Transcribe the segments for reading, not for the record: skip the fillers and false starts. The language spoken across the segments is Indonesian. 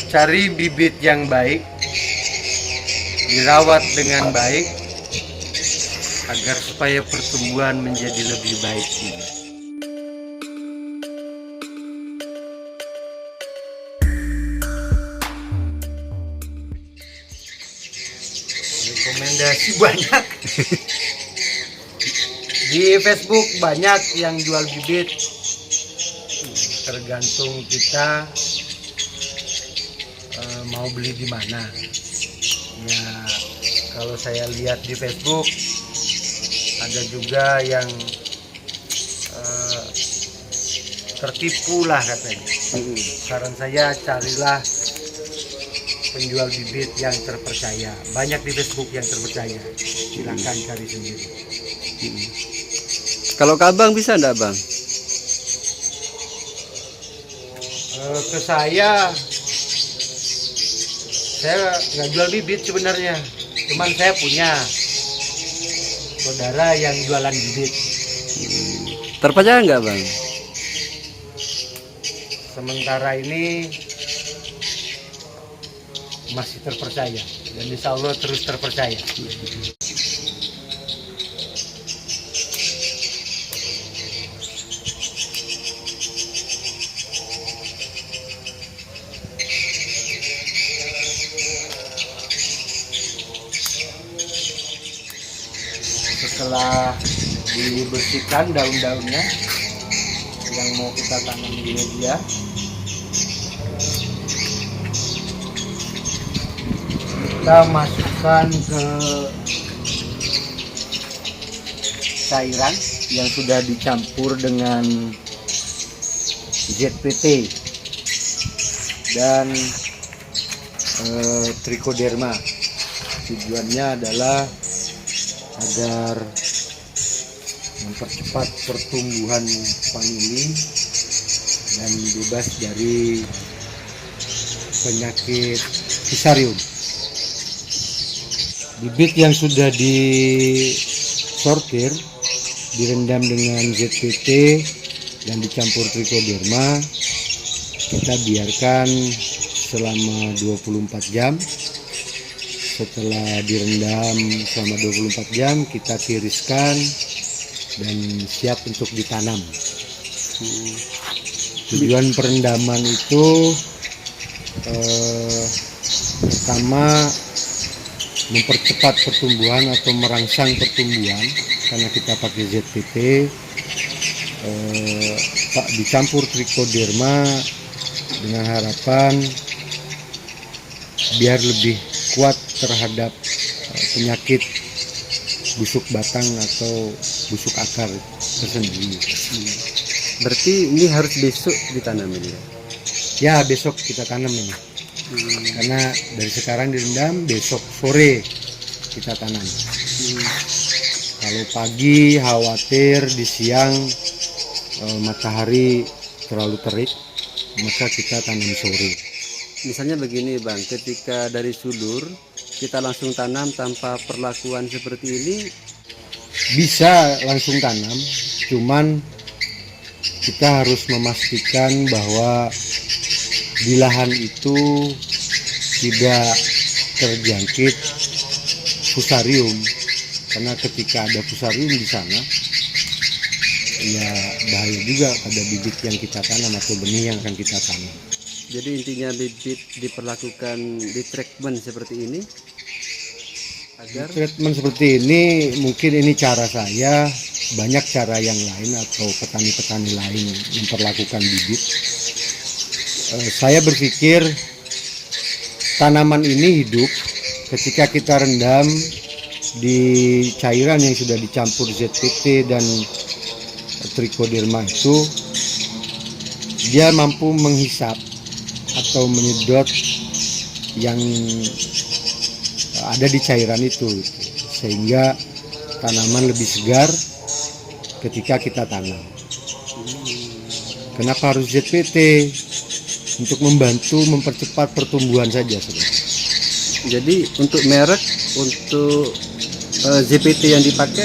Cari bibit yang baik, dirawat dengan baik, agar supaya pertumbuhan menjadi lebih baik juga. Rekomendasi banyak. Di Facebook banyak yang jual bibit, tergantung kita mau beli di mana. Ya, kalau saya lihat di Facebook ada juga yang tertipu lah katanya. Saran saya, carilah penjual bibit yang terpercaya. Banyak di Facebook yang terpercaya, silahkan cari sendiri. Kalau ke abang bisa enggak bang? Ke saya nggak jual bibit sebenarnya, cuman saya punya saudara yang jualan bibit. Terpercaya nggak bang? Sementara ini masih terpercaya dan insya Allah terus terpercaya. Setelah dibersihkan daun-daunnya yang mau kita tanam di media, kita masukkan ke cairan yang sudah dicampur dengan ZPT dan trichoderma. Tujuannya adalah agar mempercepat pertumbuhan vanili dan bebas dari penyakit fusarium. Bibit yang sudah disortir, direndam dengan ZPT dan dicampur trichoderma, kita biarkan selama 24 jam. Setelah direndam selama 24 jam, kita tiriskan dan siap untuk ditanam. Tujuan perendaman itu pertama mempercepat pertumbuhan atau merangsang pertumbuhan, karena kita pakai ZPT, dicampur trichoderma dengan harapan biar lebih kuat terhadap penyakit busuk batang atau busuk akar tersendiri. Berarti ini harus besok ditanam ini ya? Ya, besok kita tanam ini. Karena dari sekarang direndam, besok sore kita tanam. Kalau pagi khawatir di siang matahari terlalu terik, maka kita tanam sore. Misalnya begini bang, ketika dari sulur kita langsung tanam tanpa perlakuan seperti ini, bisa langsung tanam, cuman kita harus memastikan bahwa di lahan itu tidak terjangkit fusarium, karena ketika ada fusarium di sana ya bahaya juga pada bibit yang kita tanam atau benih yang akan kita tanam. jadi intinya bibit diperlakukan di treatment seperti ini agar Treatment seperti ini, mungkin ini cara saya, banyak cara yang lain atau petani-petani lain memperlakukan bibit. Saya berpikir tanaman ini hidup ketika kita rendam di cairan yang sudah dicampur ZPT dan trichoderma itu, dia mampu menghisap atau menyedot yang ada di cairan itu, sehingga tanaman lebih segar ketika kita tanam. Kenapa harus ZPT? Untuk membantu mempercepat pertumbuhan saja, saudara. jadi untuk merek, untuk ZPT yang dipakai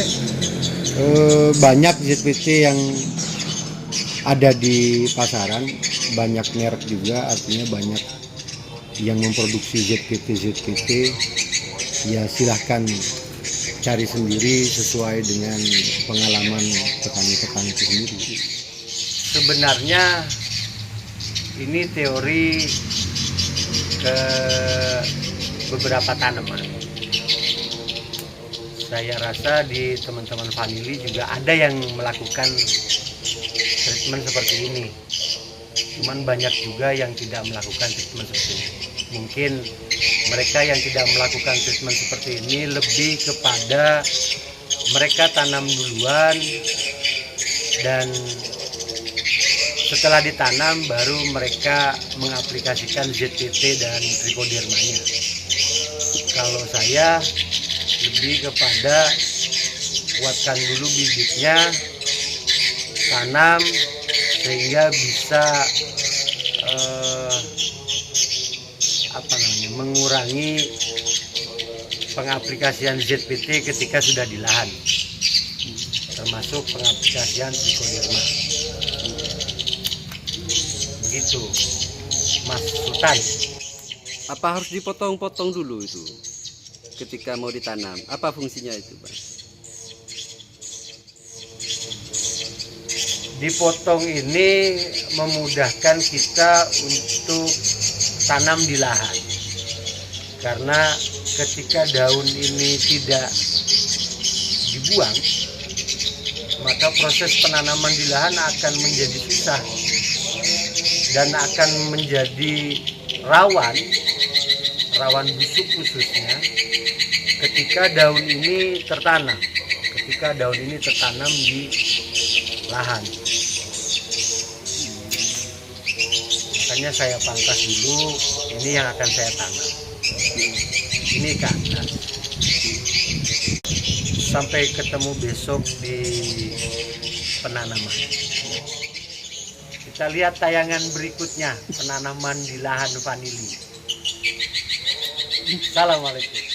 Banyak ZPT yang ada di pasaran, banyak merek juga, artinya banyak yang memproduksi ZPT ya silahkan cari sendiri sesuai dengan pengalaman petani-petani itu sendiri. Sebenarnya ini teori ke beberapa tanaman. Saya rasa di teman-teman vanili juga ada yang melakukan treatment seperti ini. Cuman banyak juga yang tidak melakukan treatment seperti ini. Mungkin mereka yang tidak melakukan treatment seperti ini lebih kepada mereka tanam duluan dan setelah ditanam baru mereka mengaplikasikan ZPT dan trichodermanya. Kalau saya lebih kepada kuatkan dulu bibitnya, tanam sehingga bisa mengurangi pengaplikasian ZPT ketika sudah di lahan, termasuk pengaplikasian trichoderma. Begitu, Mas Sultan. Apa harus dipotong-potong dulu itu ketika mau ditanam? Apa fungsinya itu, Bang? Dipotong ini memudahkan kita untuk tanam di lahan, karena ketika daun ini tidak dibuang, maka proses penanaman di lahan akan menjadi susah dan akan menjadi rawan busuk khususnya ketika daun ini tertanam di lahan. Makanya saya pangkas dulu, ini yang akan saya tanam, ini ke atas. Sampai ketemu besok di penanaman. Kita lihat tayangan berikutnya, penanaman di lahan vanili. Assalamualaikum.